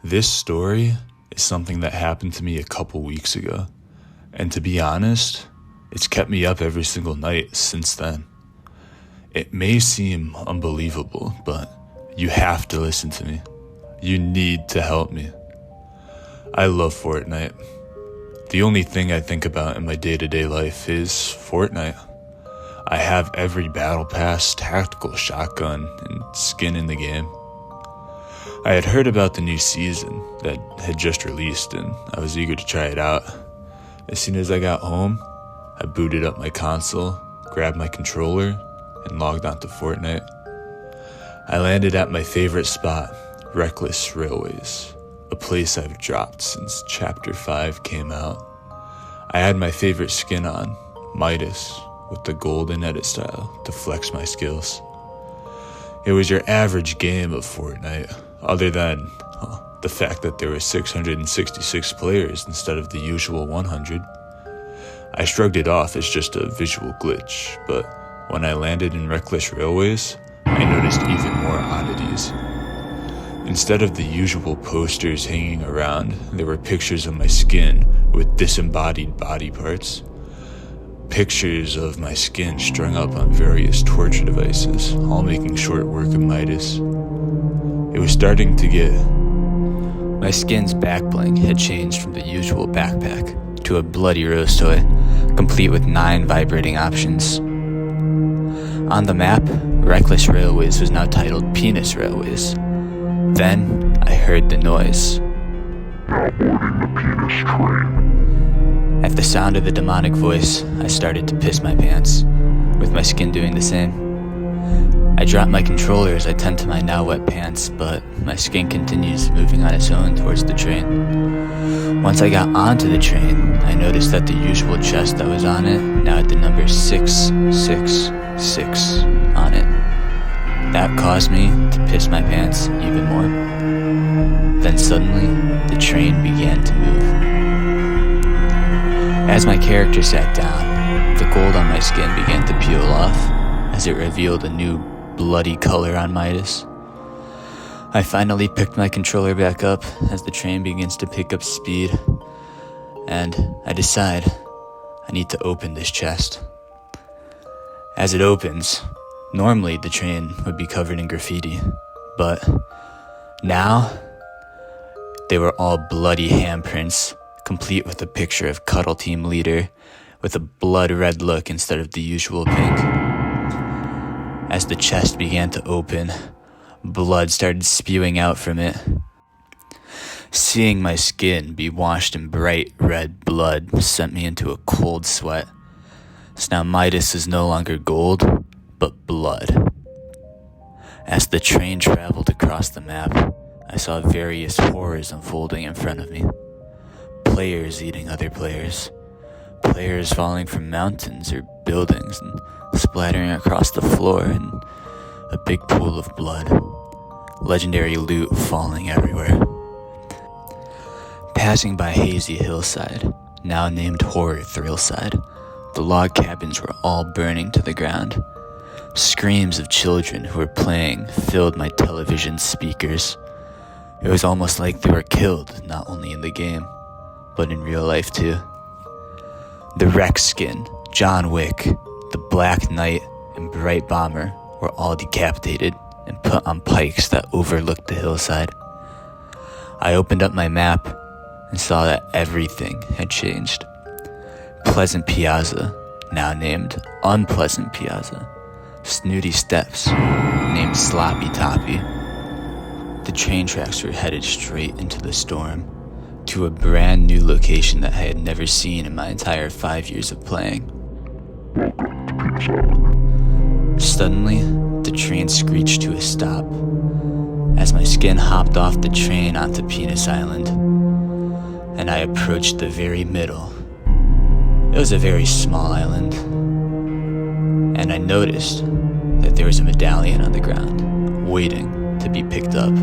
This story is something that happened to me a couple weeks ago, and to be honest, it's kept me up every single night since then. It may seem unbelievable, but you have to listen to me. You need to help me. I love Fortnite. The only thing I think about in my day-to-day life is Fortnite. I have every battle pass, tactical shotgun, and skin in the game. I had heard about the new season that had just released, and I was eager to try it out. As soon as I got home, I booted up my console, grabbed my controller, and logged onto Fortnite. I landed at my favorite spot, Reckless Railways, a place I've dropped since Chapter 5 came out. I had my favorite skin on, Midas, with the golden edit style to flex my skills. It was your average game of Fortnite, other than the fact that there were 666 players instead of the usual 100. I shrugged it off as just a visual glitch, but when I landed in Reckless Railways, I noticed even more oddities. Instead of the usual posters hanging around, there were pictures of my skin with disembodied body parts. Pictures of my skin strung up on various torture devices, all making short work of Midas. It was starting to get... My skin's back bling had changed from the usual backpack to a bloody rose toy, complete with 9 vibrating options. On the map, Reckless Railways was now titled Penis Railways. Then, I heard the noise. Now boarding the penis train. At the sound of the demonic voice, I started to piss my pants, with my skin doing the same. I dropped my controller as I tend to my now wet pants, but my skin continues moving on its own towards the train. Once I got onto the train, I noticed that the usual chest that was on it now had the number 666 on it. That caused me to piss my pants even more. Then suddenly, the train began to move. As my character sat down, the gold on my skin began to peel off as it revealed a new bloody color on Midas. I finally picked my controller back up as the train begins to pick up speed, and I decide I need to open this chest. As it opens, normally the train would be covered in graffiti, but now they were all bloody handprints, complete with a picture of Cuddle Team leader with a blood red look instead of the usual pink. As the chest began to open, blood started spewing out from it. Seeing my skin be washed in bright red blood sent me into a cold sweat. So now Midas is no longer gold, but blood. As the train traveled across the map, I saw various horrors unfolding in front of me. Players eating other players. Players falling from mountains or buildings and splattering across the floor in a big pool of blood. Legendary loot falling everywhere. Passing by Hazy Hillside, now named Horror Thrillside, the log cabins were all burning to the ground. Screams of children who were playing filled my television speakers. It was almost like they were killed, not only in the game, but in real life too. The Rex Skin, John Wick, the Black Knight, and Bright Bomber were all decapitated and put on pikes that overlooked the hillside. I opened up my map and saw that everything had changed. Pleasant Piazza, now named Unpleasant Piazza. Snooty Steps, named Sloppy Toppy. The train tracks were headed straight into the storm, to a brand new location that I had never seen in my entire 5 years of playing. Suddenly, the train screeched to a stop as my skin hopped off the train onto Penis Island, and I approached the very middle. It was a very small island, and I noticed that there was a medallion on the ground, waiting to be picked up.